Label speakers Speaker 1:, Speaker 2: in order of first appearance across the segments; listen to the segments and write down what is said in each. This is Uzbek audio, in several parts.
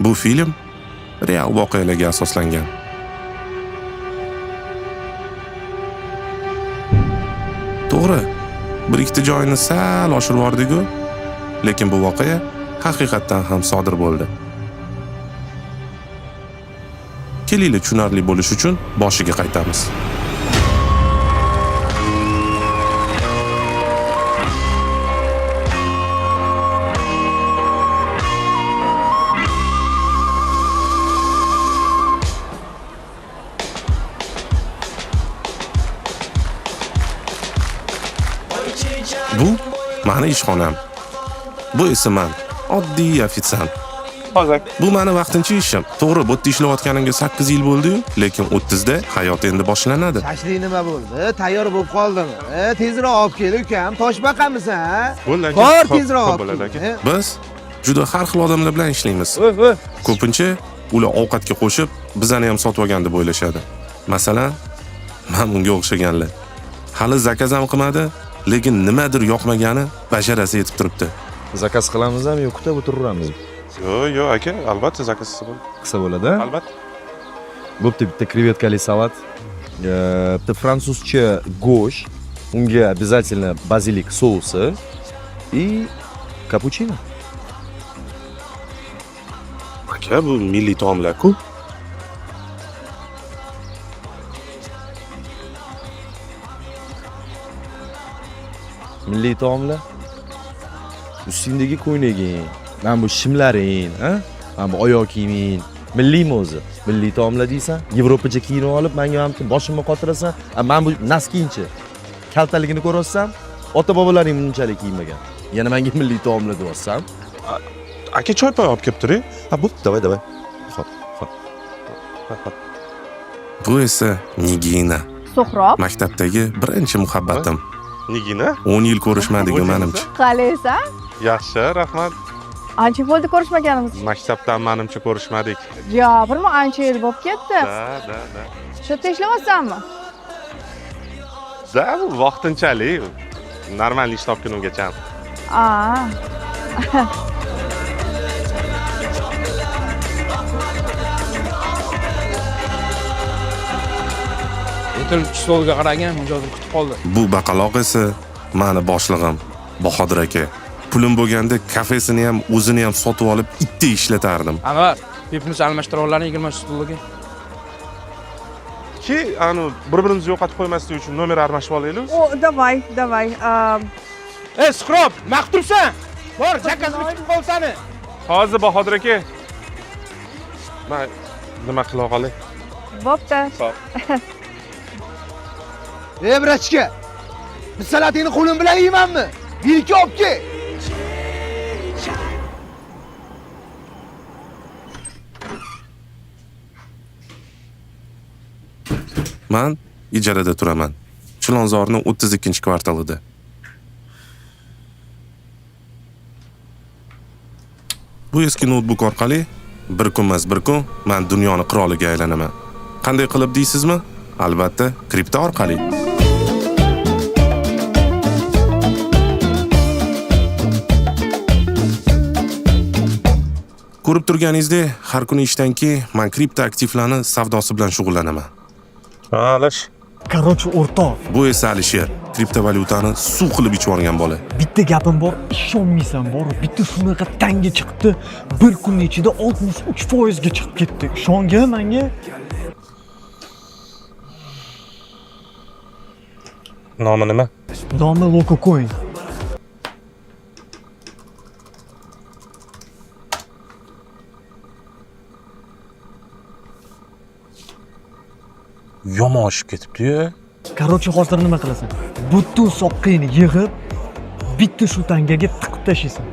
Speaker 1: Bu film real voqealarga asoslangan. To'g'ri, bir ikkita joyini sal oshirib yubordik-ku, lekin bu voqea haqiqatdan ham sodir bo'ldi. Kelinglar tushunarli bo'lish uchun boshiga qaytamiz. Bu meni ishxonam. Bu esa men, oddiy ofitsiant.
Speaker 2: Hozir.
Speaker 1: Bu meni vaqtincha ishim. To'g'ri, bu yerda ishlayotganimga 8 yil bo'ldi-yu, lekin 30 da hayot endi boshlanadi.
Speaker 3: Shashlik nima bo'ldi? Tayyor bo'lib qoldimi? Tezroq olib kel, ukam. Toshbaqamisan, ha?
Speaker 2: Bo'ldi.
Speaker 3: Bor, tezroq olib
Speaker 2: bo'ladi aka.
Speaker 3: kel.
Speaker 1: Biz juda har xil odamlar bilan ishlaymiz. Ko'pincha ular ovqatga qo'shib, bizani ham sotib olgan deb o'ylashadi. Masalan, men unga o'xshaganlar. Hali zakaz ham qilmadi, lekin nimadir yoqmagani basharasi yetib turibdi.
Speaker 4: Zakaz qilamizmi yo kutib o'tiraveramiz?
Speaker 2: Yo'q aka, albatta zakaz bo'ladi.
Speaker 4: Qilsa bo'ladi.
Speaker 2: Albatta.
Speaker 4: Bo'pti, bitta krevetkali salat, bitta fransuzcha go'sht, unga обязательно bazilik sousi и kapuchino.
Speaker 1: Aka, bu milliy taomlar-ku.
Speaker 4: Milliy taomlar. Ustingdagi ko'ynaging, mana bu shimlaring, ha? Mana bu oyoq kiyiming, milliymi o'zi? Milliy taomlar deysan? Yevropacha kiyinib olib, menga ham boshimni qotirasan. Men bu naskiyinchi. Kaltaligini ko'rasam, ota-bobolaring bunchalik kiymagan. Yana menga milliy taomlar deyapsan.
Speaker 2: Aka choy poy olib kelib turing.
Speaker 4: Ha, bu, davay. Xo'p.
Speaker 1: Bu esa Nigina.
Speaker 5: Suhrob,
Speaker 1: Maktabdagi birinchi muhabbatim.
Speaker 2: Nigina?
Speaker 1: 10 yil ko'rishmadik menimcha.
Speaker 5: qalaysan?
Speaker 2: Yaxshi, rahmat.
Speaker 5: Ancha bo'ldi ko'rishmaganimiz.
Speaker 2: Maktabdan menimcha ko'rishmadik.
Speaker 5: Jabirmi, ancha yil bo'lib ketdi.
Speaker 2: Da.
Speaker 5: Shu yerda ishlamaysanmi?
Speaker 2: Da, bu vaqtinchalik. Normal ish topgunimgacha.
Speaker 6: O'tirib stolga qaragan, mijozim kutib qoldi.
Speaker 1: Bu baqaloq esa meni boshlig'im, Bahodir aka. Pulim bo'lganda kafesini ham, o'zini ham sotib olib, itda ishlatardim.
Speaker 6: Anvar, pipimiz almashtiruvlarni 20 stolga.
Speaker 2: Ki, bir-birimizni yo'qotib qo'ymaslik uchun nomer almashib olaylik.
Speaker 5: O, davay.
Speaker 6: Ey, Suhrob, maqtursan? Bor, zakazini kutib qolsani.
Speaker 2: Hozir Bahodir aka. Men nima qila qolay?
Speaker 5: Bo'pti.
Speaker 3: Brachka. Bu salatingni qo'lim bilan yeymanmi? Bir-ikki olib kel.
Speaker 1: Men ijarada turaman. Chilonzorning 32-kvartalida. Bu eski notebook orqali bir kun men dunyoni qiroliga aylanaman. Qanday qilib deysizmi? Albatta, kripto orqali. Ko'rib turganingizdek, har kuni ishdan keyin men kripto aktivlarni savdosi bilan shug'ullanaman.
Speaker 2: Alash.
Speaker 7: Короче, o'rtoq.
Speaker 1: Bu esa Alisher, kriptovalyutani suv qilib ichib olgan bola.
Speaker 7: Bitta gapim bor, ishonmaysan bor. Bitta shunaqa tanga chiqdi. Bir kun ichida 63% ga chiqib ketdi. Ishongin menga.
Speaker 2: Nomi nima?
Speaker 7: Nomi Lokocoin.
Speaker 2: Yomon oshib ketibdi-yu.
Speaker 7: Короче, hozir nima qilasan? Butun soqqingni yig'ib, bitta shu tangaga tiqib tashlaysan.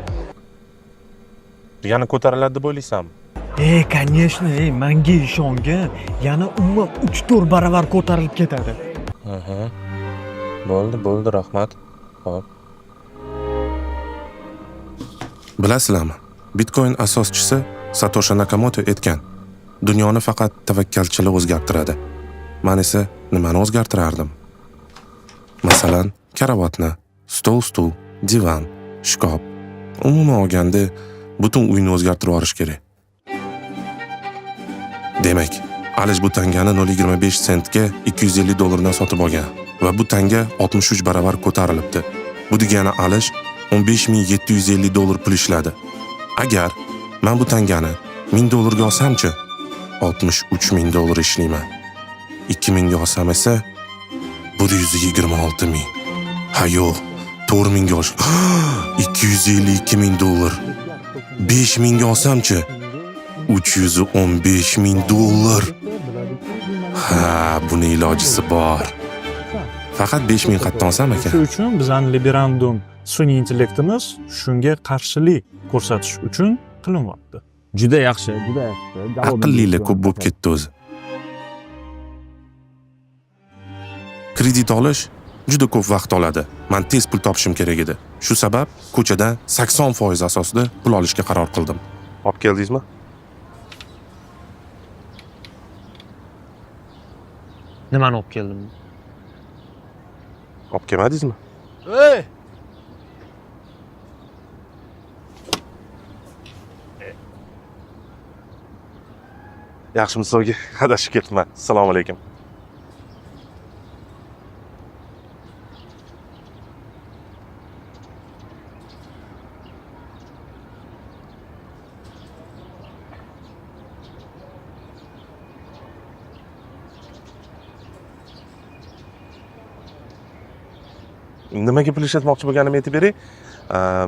Speaker 2: Yana ko'tariladi deb o'ylaysanmi?
Speaker 7: Конечно, menga ishongin. Yana umuman 3-4 baravar ko'tarilib ketadi.
Speaker 2: Bo'ldi, rahmat. Xo'p.
Speaker 1: Bilasizlarmi? Bitcoin asoschisi Satoshi Nakamoto aytgan: "Dunyoni faqat tavakkalchilar o'zgartiradi." Men esa nimani o'zgartirardim? Masalan, karavotni, stol, divan, shkaf. Umuman olganda butun uyni o'zgartirib yuborish kerak. Demak, Alish bu tangani 0.25 sentga $250 dan sotib olgan va bu tanga 63 barobar ko'tarilibdi. Bu degani Alish $15.750 pul ishladi. Agar men bu tangani $1000 ga olsamchi, $63.000 ishlayman. 2000 ga olsam esa $126.000. Ha yo'q, 4000 ga olish. $252.000. 5000 ga olsamchi $315.000. Ha, buni ilojisi bor. Faqat 5000 qatdan olsam aka.
Speaker 8: Shu uchun bizning liberandum sun'iy intellektimiz shunga qarshilik ko'rsatish uchun qilinyapti.
Speaker 7: Juda yaxshi, juda yaxshi.
Speaker 1: Aqllilar ko'p bo'lib ketdi o'zi. Kredit olish juda ko'p vaqt oladi. Men tez pul topishim kerak edi. Shu sabab ko'chadan 80% asosida pul olishga qaror qildim.
Speaker 2: Olib keldingizmi?
Speaker 7: Nimani olib keldim?
Speaker 2: Olib kelmadingizmi?
Speaker 3: Ey!
Speaker 2: Yaxshimisiz o'g'il? Adashib ketibman. Assalomu alaykum. Nimaga pul ishlatmoqchi bo'lganimni aytib beray.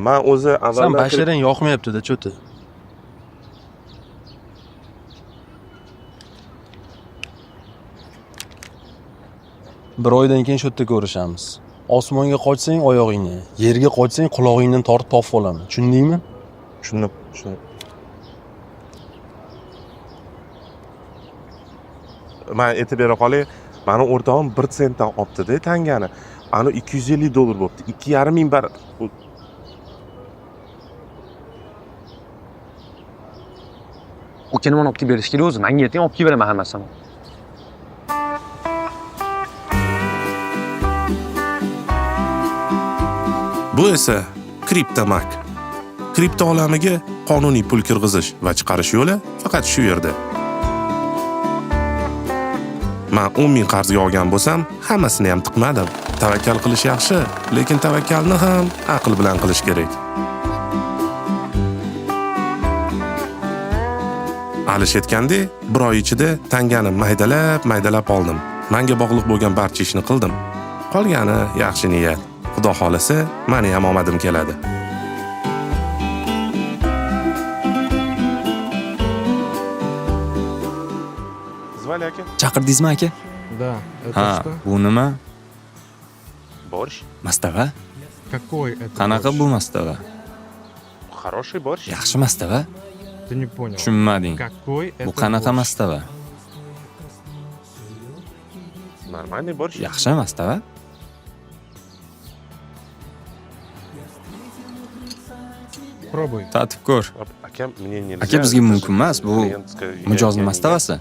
Speaker 2: Men o'zi
Speaker 9: Sen
Speaker 2: avvaldan
Speaker 9: basharang yoqmayapti-da, cho'ti. Bir oydan keyin shu yerda ko'rishamiz. Osmonga qochsang oyog'ingni, yerga qochsang qulog'ingdan tortib topib olaman. Tushundingmi?
Speaker 2: Tushundim. Men aytib bera qolay. Mani o'rtog'im 1 sentdan olibdi-da tangani. Ani $250 bo'pti. 2.5 bar.
Speaker 7: Aka nimani olib kelib berish kerak o'zi? Menga ayting, olib kelib beraman hammasini.
Speaker 1: Bu esa kriptomak. Kripto olamiga qonuniy pul kirg'izish va chiqarish yo'li faqat shu yerda. Men 10.000 qarzga olgan bo'lsam, hammasini ham tiqmadim. Tavakkal qilish yaxshi, lekin tavakkalni ham aql bilan qilish kerak. Alish aytgandek, bir oy ichida tangani maydalab oldim. Menga bog'liq bo'lgan barcha ishni qildim. Qolgani yaxshi niyat. Xudo xolasa, meni ham omadim keladi.
Speaker 2: Zvali aka.
Speaker 9: Chaqirdingizmi aka?
Speaker 6: Да, это
Speaker 9: Ha, bu nima?
Speaker 2: Борщ.
Speaker 9: Mastava?
Speaker 6: Какой это
Speaker 9: Qanaqa
Speaker 6: борщ?
Speaker 9: bu mastava?
Speaker 2: Хороший борщ.
Speaker 9: Yaxshi mastava?
Speaker 6: Ты не понял.
Speaker 9: Tushunmading.
Speaker 6: Какой это
Speaker 9: Bu qanaqa
Speaker 6: борщ?
Speaker 9: mastava?
Speaker 2: Нормальный борщ.
Speaker 9: Yaxshi mastava?
Speaker 6: Пробуй.
Speaker 9: Tatib ko'r.
Speaker 2: Akam мне нельзя.
Speaker 9: Aka bizga mumkin emas, bu
Speaker 2: Клиентская-
Speaker 9: mijozning
Speaker 2: я-
Speaker 9: mastavasi.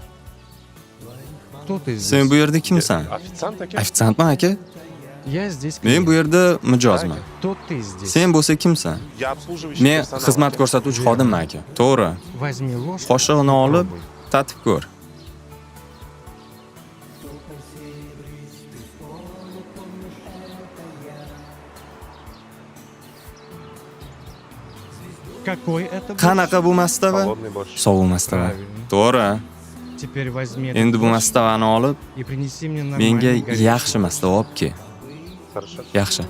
Speaker 6: Кто ты здесь?
Speaker 9: Sen bu yerda kimsan?
Speaker 2: Официант aka.
Speaker 9: Ofitsiantman aka?
Speaker 6: Я здесь.
Speaker 9: Men bu yerda mijozman.
Speaker 6: Кто ты здесь?
Speaker 9: Sen bo'lsa kimsan?
Speaker 2: Я обслуживающий
Speaker 9: Men
Speaker 2: персонал,
Speaker 9: xizmat
Speaker 2: aka.
Speaker 9: ko'rsatuvchi xodimman aka. To'g'ri.
Speaker 6: Возьми ложку.
Speaker 9: Qoshig'ini
Speaker 6: и
Speaker 9: olib,
Speaker 6: пробуй.
Speaker 9: tatib ko'r.
Speaker 6: Какой это борщ?
Speaker 9: Qanaqa bu mastava?
Speaker 2: Холодный борщ.
Speaker 9: Sovuq mastava.
Speaker 6: Правильно.
Speaker 9: To'g'ri.
Speaker 6: Теперь возьми этот
Speaker 9: Endi bu
Speaker 6: борщ
Speaker 9: mastavani olib,
Speaker 6: и принеси мне
Speaker 9: menga
Speaker 6: нормальный горячий
Speaker 9: yaxshi
Speaker 6: борщ.
Speaker 9: mastava olib kel.
Speaker 2: Хорошо.
Speaker 9: Yaxshi.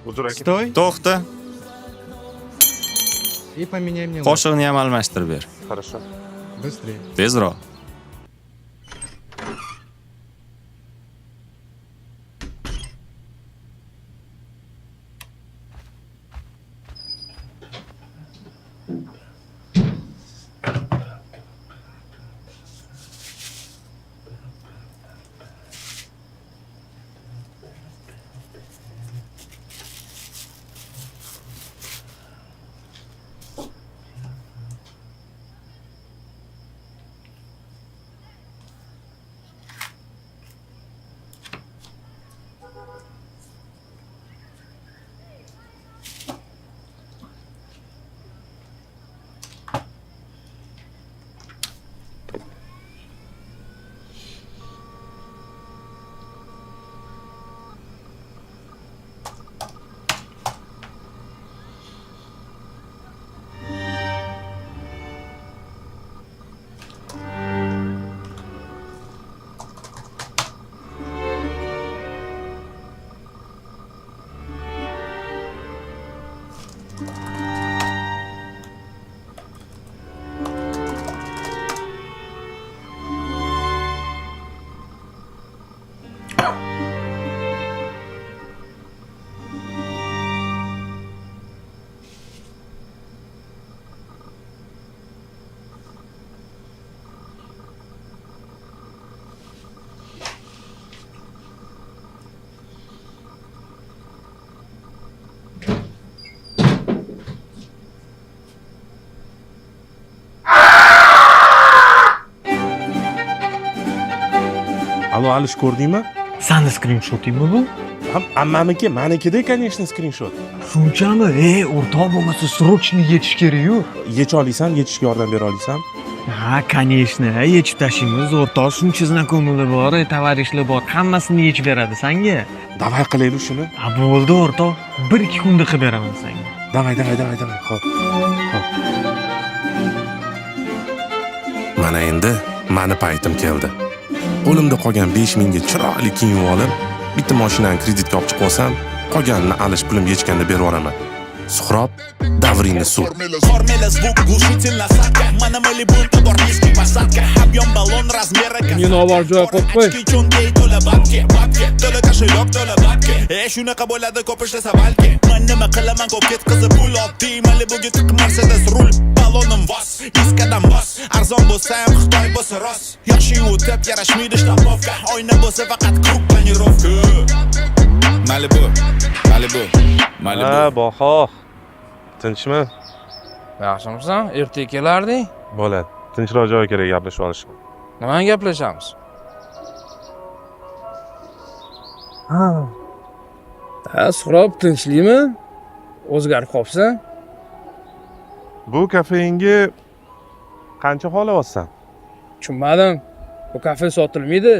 Speaker 2: Uzr aka.
Speaker 6: Стой
Speaker 9: To'xta.
Speaker 6: и поменяй мне ложку.
Speaker 9: Qoshig'ini ham almashtirib ber.
Speaker 2: Хорошо.
Speaker 6: Быстрее.
Speaker 9: Tezroq.
Speaker 2: Alo, Alish, ko'rdingmi?
Speaker 7: Sani skrinshotingmi bu?
Speaker 2: Ammamniki, manikida, конечно, skrinshot.
Speaker 7: Shunchami? O'rtoq bo'lmasa срочно yetish kerak-ku.
Speaker 2: Yech olsam, yechishga yordam bera olasan?
Speaker 7: Ha, конечно, yechib tashlaymiz. O'rtoq shuncha знаkomыйlar bor, tovarishlar bor, hammasini yechib beradi senga.
Speaker 2: Davay qilaylik shuni.
Speaker 7: Ha, bo'ldi o'rtoq. 1-2 kunda qilib beraman senga.
Speaker 2: Davay. Xo'p.
Speaker 1: Mana endi mani paytim keldi. Qo'limda qolgan 5000 ga chiroyli kiyim olib, bitta mashinani kreditga olib chiqib olsam, qolganini Alish pulim yechganda berib yuboraman. Suhrob, davringni sur.
Speaker 6: Meni ovoz joy qo'yib qo'y.
Speaker 10: Shunaqa bo'ladi ko'p ishlasa balki. Men nima qilaman ko'p ketkizib pul oddiy. Malibuga tiqib Mercedes rul. Balonim vos, diskadan vos. Arzon bo'lsa ham Xitoy bo'lsa rost. Yoshi o'tib yarashmaydi shtabovka. Oyna bo'lsa faqat kruk planirovka. Malibu.
Speaker 2: Ha, Baho. Tinchmi?
Speaker 6: Yaxshimisan? Ertaga kelarding?
Speaker 2: Bo'ladi. Tinchroq joy kerak gaplashib olish.
Speaker 6: Nimani gaplashamiz? Ha, Suhrob, tinchlikmi? O'zgarib qolibsan?
Speaker 2: Bu kafeinga qancha xohlayapsan?
Speaker 6: Tushunmadim. Bu kafe sotilmaydi.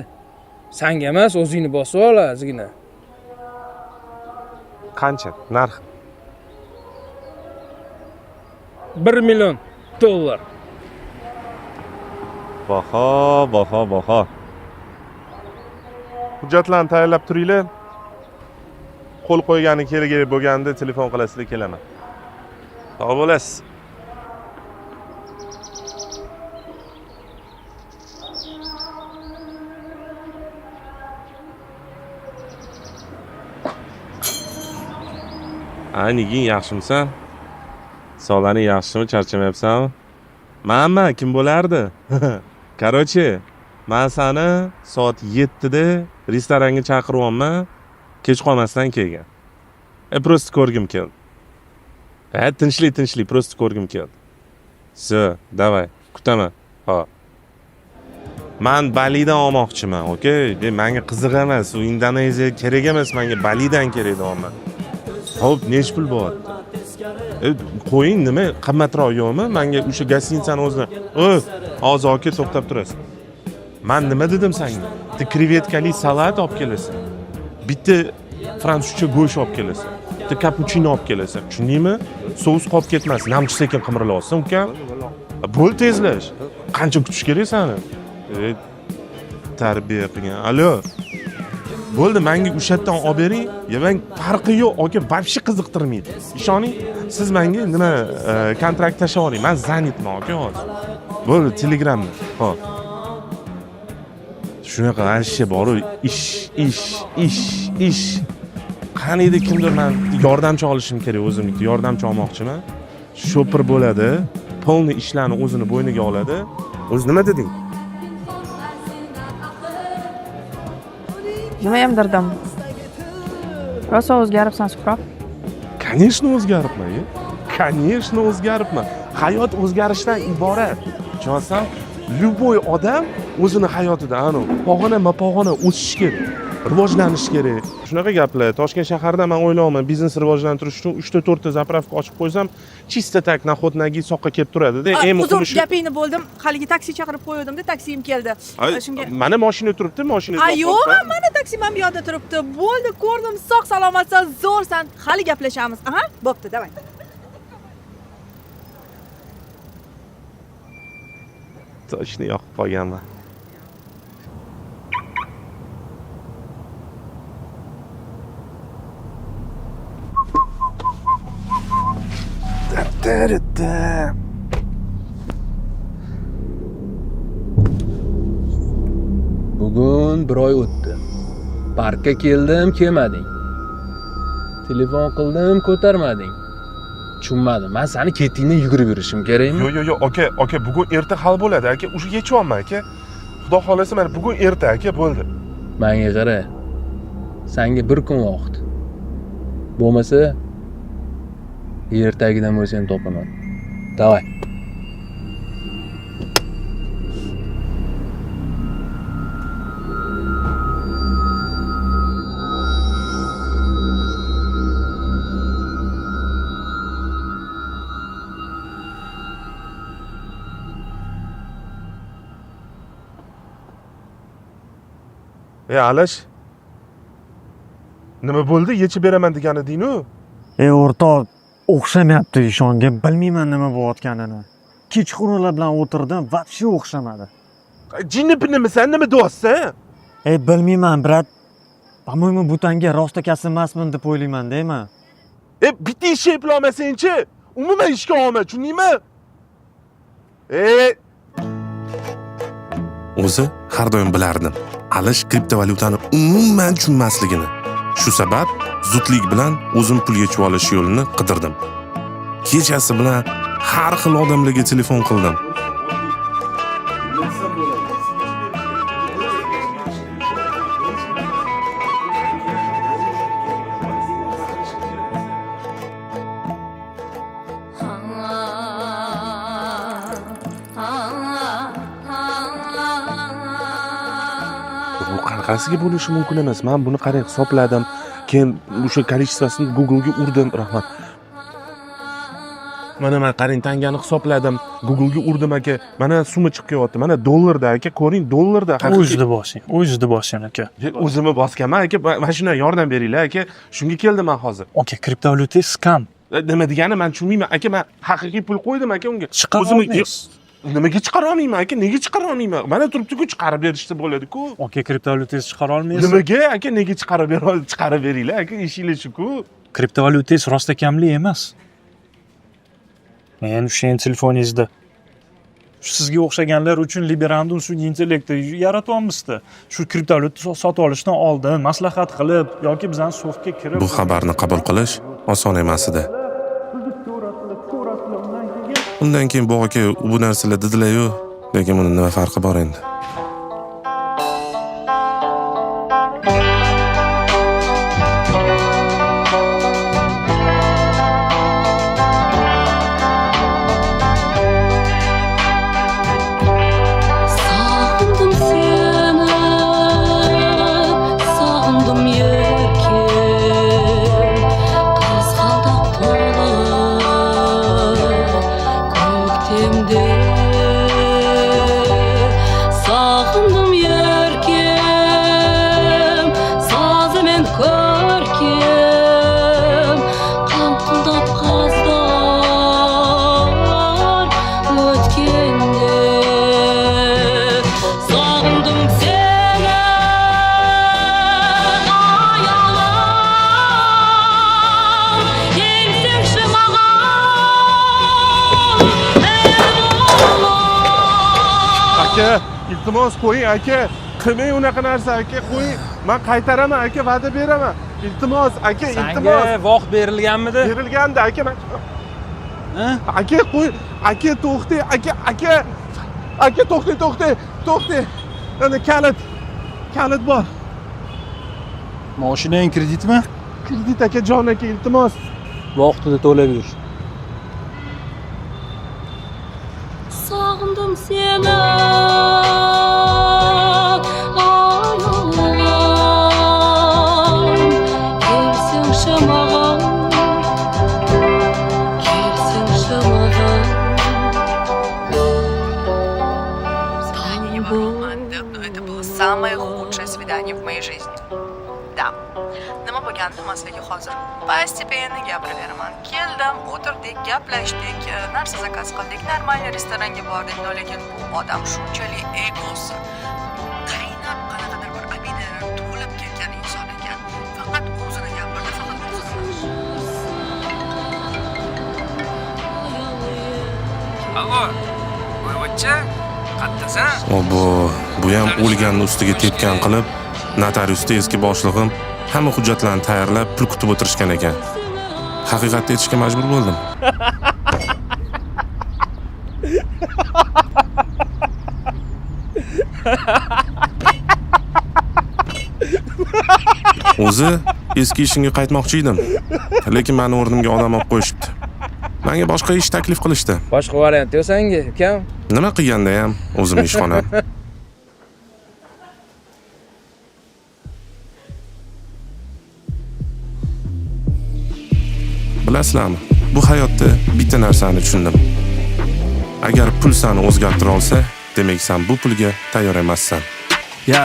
Speaker 6: Senga emas, o'zingni bosib ol, ozgina.
Speaker 2: Qancha? Narx?
Speaker 6: $1 million.
Speaker 2: Baho. Hujjatlarni tayyorlab turinglar. Qo'l qo'ygani kerak bo'lganda telefon qilasizlar, kelaman. Sog' bo'lasiz. Niging yaxshimisan? Sog'laring yaxshimi? Charchamayapsanmi? Mana kim bo'lardi? Короче, men seni soat 7 da restoranga chaqiryapman. Kech qolmasdan kelgan. Просто ko'rgim keldi. Tinchlik, просто ko'rgim keldi. Все, давай, kutaman. Xo'p. Men Balidan olmoqchiman, okey? Menga qiziq emas, u Indoneziya kerak emas, menga Balidan kerak deyapman. Xo'p, nech pul bo'lyapti? Qo'ying, nima qimmatroq yo'qmi? Menga o'sha gostinitsani o'zini. Hozir aka to'xtab turasiz. Men nima dedim senga? Bitta krevetkali salat olib kelasan. Bitta fransuzcha go'sht olib kelasan. Bitta kapuchino olib kelasan. Tushundingmi? Sous qolib ketmas. Namchi sekin qimirlasan, uka. Bo'l tezlash. Qancha kutish kerak seni? Tarbiya qilgan. Alo. Bo'ldi, menga o'sha yerdan olib bering. Men farqi yo'q, aka, вообще qiziqtirmaydi. Ishoning, siz menga nima kontrakt tashlab oling. Men zanitman, aka, hozir. Bo'ldi, Telegramda. Xo'p. Shunaqa ashya boru ish. Qaniydi kimdir men yordamchi olishim kerak, o'zimnikda yordamchi olmoqchiman. Shopir bo'ladi, polni ishlarni o'zini bo'yniga oladi. O'zi nima deding?
Speaker 5: Nimayam dirdim. Rosa o'zgaribsan, Suhrob.
Speaker 2: Конечно, o'zgaribman. Hayot o'zgarishdan iborat. Tushunasan? Любой odam o'zini hayotida pog'ona o'sish kerak, rivojlanish kerak. Shunaqa gaplar. Toshkent shahrida men o'ylayman, biznes rivojlantirish uchun 3-4 ta zapravka ochib qo'ysam, chista tak naxotnagi soqqa kelib turadi-da.
Speaker 5: Uzr, gapingni bo'ldim. Haligi taksi chaqirib qo'ydim-da, taksim keldi. Shunga
Speaker 2: mana mashina turibdi, mashinada.
Speaker 5: yo'q, mana taksim ham bu yoqda turibdi. Bo'ldi, ko'rdim, sog' salomatsan, zo'rsan. Hali gaplashamiz. Aha, bo'pti, davay.
Speaker 2: Toshni yoqib qolganman.
Speaker 9: Bugun bir oy o'tdi. Parkka keldim, kelmading. Telefon qildim, ko'tarmading. Tushunmadim. Men seni ketingdan yugurib yurishim kerakmi?
Speaker 2: Yo, aka, bugun erta hal bo'ladi, aka. O'sha yechiryapman, aka. Xudo xolasa mana bugun erta, aka, bo'ldi.
Speaker 9: Menga qara. Senga bir kun vaqt. Bo'lmasa ertagidan bo'lsam topaman. Davay.
Speaker 2: Alash. Nima bo'ldi? Yechib beraman degan eding-ku.
Speaker 7: O'rtoq, o'xshamayapti ishonga. Bilmayman nima bo'layotganini. Kechqurunlar bilan o'tirdim, вообще o'xshamadi.
Speaker 2: Jinni pinimisan, nima deyapsan?
Speaker 7: Bilmayman, brat. По-моему, bu tanga rostakasi emasman deb o'ylayman, deyman.
Speaker 2: Bitta ish eplolmasang-chi, umuman ishga olma, tushundingmi?
Speaker 1: O'zi har doim bilardim. Alish kriptovalyutani umuman tushunmasligini. Shu sabab zudlik bilan o'zim pul yechib olish yo'lini qidirdim. Kechasi bilan har xil odamlarga telefon qildim.
Speaker 2: Bu qanaqasiga bo'lishi mumkin emas. Men buni qarang hisobladim. Keyin o'sha kolичествосini Google'ga urdim, rahmat. Mana men qarang tangani hisobladim. Google'ga urdim aka. Mana summa chiqib kelyapti. Mana dollarda aka, ko'ring dollarda.
Speaker 8: O'zida bosing aka.
Speaker 2: O'zimni bosganman aka. Mana shundan yordam beringlar aka. Shunga keldim men hozir.
Speaker 8: Aka, kriptovalyuta skam.
Speaker 2: Nima degani men tushunmayman aka. Men haqiqiy pul qo'ydim aka unga.
Speaker 8: Chiqarolmaysiz.
Speaker 2: Nimaga chiqara olmayman aka? Nega chiqara olmayman? Mana turibdi-ku, chiqarib berishsa bo'ladi-ku.
Speaker 8: Aka, kriptovalyutangizni chiqara olmaysiz.
Speaker 2: Nimaga aka? Nega chiqarib beringlar aka? Ishinglar shu-ku.
Speaker 8: Kriptovalyutangiz rostakamli emas. Men o'sha telefoningizda sizga o'xshaganlar uchun Liberandum sun'iy intellekti yaratyapmizda. Shu kriptovalyuta sotib olishdan oldin maslahat qilib yoki bizning so'fga kirib
Speaker 1: Bu xabarni qabul qilish oson emas edi. Undan keyin bu aka bu narsalar dedilar-yu, lekin buni nima farqi bor endi?
Speaker 11: Sağındım seni, sağındım yerken, kazgaldaq to'lib ko'ktemde. Sağındım yerken, sazı men körkem, qanqildab qazdar o'tkende. Sağındım seni, ayalam, gelsin şımağam,
Speaker 2: Aka, iltimos qo'ying aka. Qilmang unaqa narsa aka, qo'ying. Men qaytaraman aka, va'da beraman. Iltimos aka, iltimos.
Speaker 9: Senga vaqt berilganmidi?
Speaker 2: Berilgandi aka. Aka qo'y. Aka to'xtang, aka. Aka to'xtang. Ana kalit bor.
Speaker 9: Mashinang kreditmi?
Speaker 2: Kredit aka, jon aka, iltimos.
Speaker 9: Vaqtida to'lab yur.
Speaker 11: sağındım seni, ayalam, gelsin şımağam, gelsin şımağam.
Speaker 5: Но это было самое худшее свидание в моей жизни. Да. Nima bo'lgandi maslaga hozir? Постепенно gapiraveraman. Keldim, o'tirdik, gaplashdik, narsa zakaz qildik, normal restoranga bordik, lekin bu odam shunchalik egosi. Qaynab qanaqadir bir obidalar to'lib ketgan inson ekan. Faqat o'zini gapirdi, faqat o'zini.
Speaker 6: Allo. Voyvochcha, qattasan?
Speaker 1: Bu ham o'lganni ustiga tepgan qilib Notariusda eski boshlig'im hamma hujjatlarni tayyorlab, pul kutib o'tirishgan ekan. Haqiqatni aytishga majbur bo'ldim. O'zi eski ishimga qaytmoqchi edim. Lekin meni o'rnimga odam olib qo'yishibdi. Menga boshqa ish taklif qilishdi.
Speaker 6: Boshqa variant yo'q senga, ukam.
Speaker 1: Nima qilganda ham o'zimning ishxonam. Bilasizlarmi? Bu hayotda bitta narsani tushundim. Agar pul seni o'zgartira olsa, demak sen bu pulga tayyor emassan.
Speaker 12: Ya,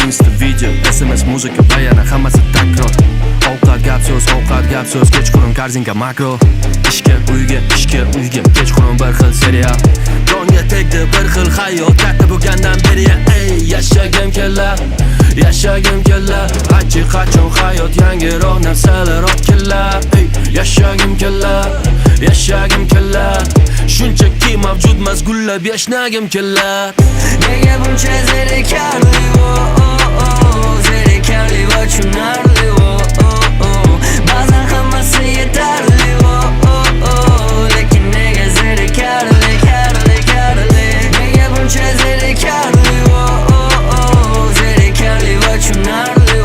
Speaker 12: Insta video, SMS, muzika, bayana, hammasi takror. Ovqat gap so'z, kechqurun korzinka makro. Ishga, uyga, kechqurun bir xil serial. Jonga tegdi bir xil hayot, katta bo'lgandan beri ey yashagim kelar. Qancha qachon hayot yangiroq narsalar olib kelar. Ey yashagim kelar. Shunchaki mavjudmas gullab yashnagim kelar. Nega buncha zerikarli zerikarli va tushunarli ba'zan hammasi yetarli lekin nega zerikarli nega buncha zerikarli zerikarli va tushunarli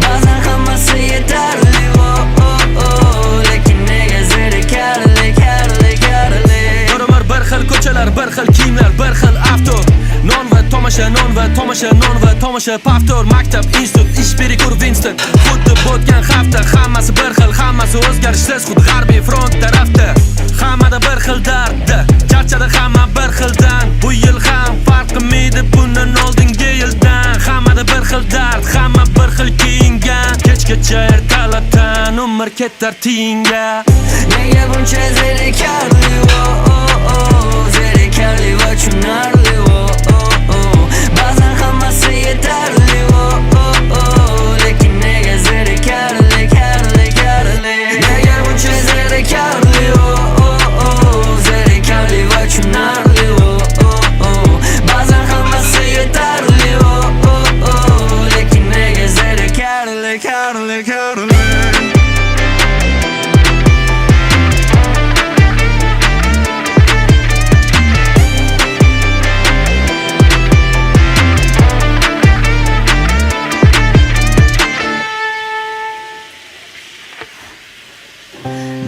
Speaker 12: ba'zan hammasi yetarli lekin nega zerikarli bir xil ko'chalar, bir xil kiyimlar, bir xil avto. Non va tomosha, paftor, maktab, institut, ish berikur Winston. Xuddi bo'tgan hafta, hammasi bir xil, hammasi o'zgarishsiz, xuddi g'arbiy front tarafda. Hammada bir xil dardda, charchadi hamma bir xildan. Bu yil ham farq qilmaydi bundan oldingi yildan. Hammada bir xil dard, hamma bir xil kiyingan. Kechgacha ertalabdan umr ketar tiyinga. Nega buncha zerikarli zerikarli va tushunarli ba'zan hammasi yetarli lekin nega zerikarli nega buncha zerikarli zerikarli va tushunarli ba'zan hammasi yetarli lekin nega zerikarli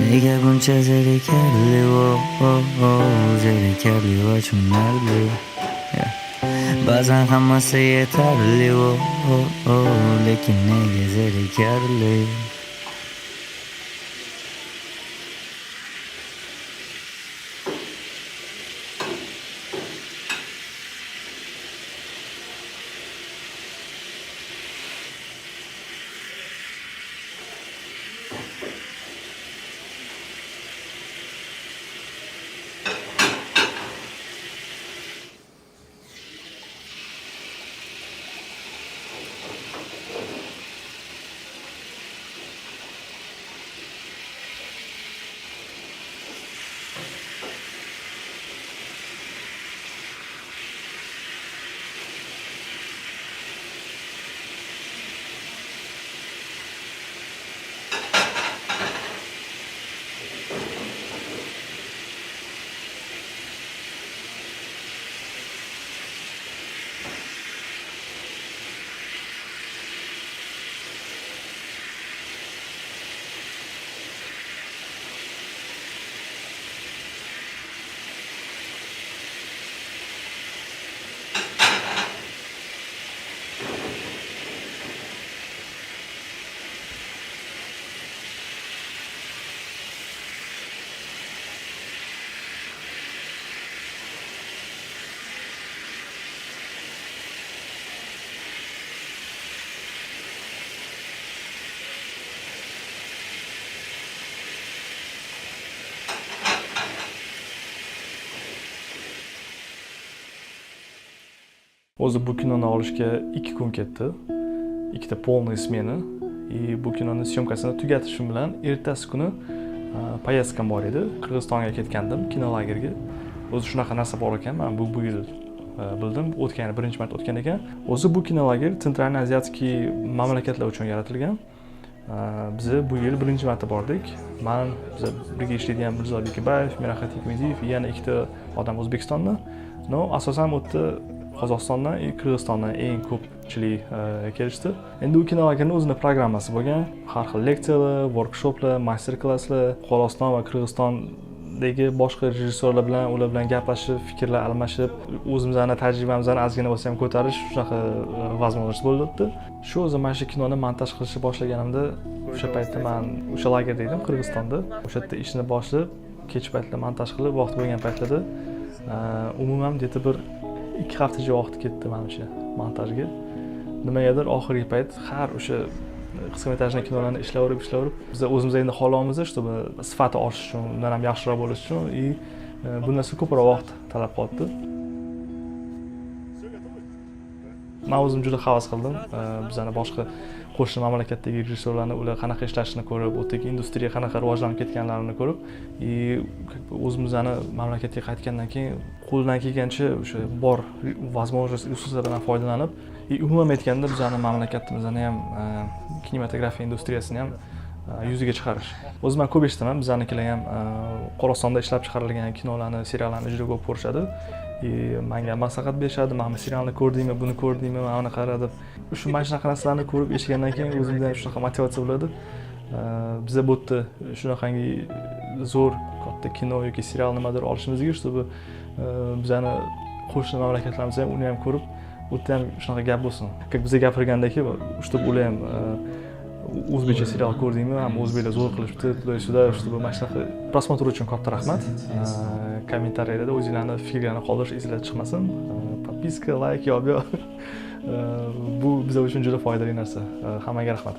Speaker 12: Nega buncha zerikarli zerikarli va tushunarli ba'zan hammasi yetarli lekin nega zerikarli
Speaker 7: O'zi bu kinoni olishga 2 kun ketdi. Ikkita полный smena. Bu kinoni syomkasini tugatishim bilan ertasi kuni poyezdkam bor edi. Qirg'izistonga ketgandim, kino lagerga. O'zi shunaqa narsa bor ekan, men bu yil bildim. O'tgan birinchi marta o'tgan ekan. O'zi bu kinolager Centralniy Aziyatskiy mamlakatlar uchun yaratilgan. Biz bu yil birinchi marta bordik. Men biz birga ishlaydigan Mirzo Bekibayev, Mirahat Hikmediyev, yana ikkita odam O'zbekistondan. No, asosan u yerda Qozog'istondan, Qirg'izistondan eng ko'pchilik kelishdi. Endi u kinolagerning o'zining programmasi bo'lgan. Har xil leksiyalar, workshoplar, master-klasslar, Qozog'iston va Qirg'izistondagi boshqa rejissyorlar bilan, ular bilan gaplashib, fikrlar almashib, o'zimizning tajribamizni ozgina bo'lsa ham ko'tarish shunaqa возможность bo'ldi. Shu o'zi mana shu kinoni montaj qilishni boshlaganimda, o'sha paytda men o'sha lagerda edim Qirg'izistonda. O'sha yerda ishni boshlab, kech paytlar montaj qilib, vaqt bo'lgan paytlarda umuman deta bir 2 haftacha vaqt ketdi menimcha montajga. Nimagadir oxirgi payt har o'sha qisqa metrajli kinolarni ishlayverib biz o'zimiz endi xohlaymiz, чтобы sifati oshishi uchun, undan ham yaxshiroq bo'lishi uchun bu narsa ko'proq vaqt talab qildi. Men o'zim juda havas qildim. Bizani boshqa qo'shni mamlakatdagi rejissyorlarni ular qanaqa ishlashini ko'rib, o'tdagi industriya qanaqa rivojlanib ketganlarini ko'rib, o'zimizning mamlakatga qaytgandan keyin qo'ldan kelgancha o'sha bor возможность resurslardan foydalanib, umuman aytganda bizning mamlakatimizni ham kinematografiya industriyasini ham yuzaga chiqarish. O'zim ham ko'p eshitaman, bizanikilar ham Qozog'istonda ishlab chiqarilgan kinolarni, seriallarni juda ko'p ko'rishadi. Menga maslahat berishadi, "Mana serialni ko'rdingmi, buni ko'rdingmi, mana qara" deb. Shu mana shunaqa narsalarni ko'rib eshitgandan keyin o'zimda shunaqa motivatsiya bo'ladi. Biz bu yerda shunaqangi zo'r katta kino yoki serial nimadir olishimizga, чтобы bizani qo'shni mamlakatlarimiz ham uni ham ko'rib, u yerda ham shunaqa gap bo'lsin. Как bizga gapirgandaki, чтобы ular ham o'zbekcha serial ko'rdingmi, ham o'zbeklar zo'r qilishibdi, tunda чтобы mana shunaqa prosmotr uchun katta rahmat. Kommentariyada o'zingizlarni fikrlarni qoldirish esingizdan chiqmasin. Podpiska, like yo'q. Bu biz uchun juda foydali narsa. Hammaga rahmat.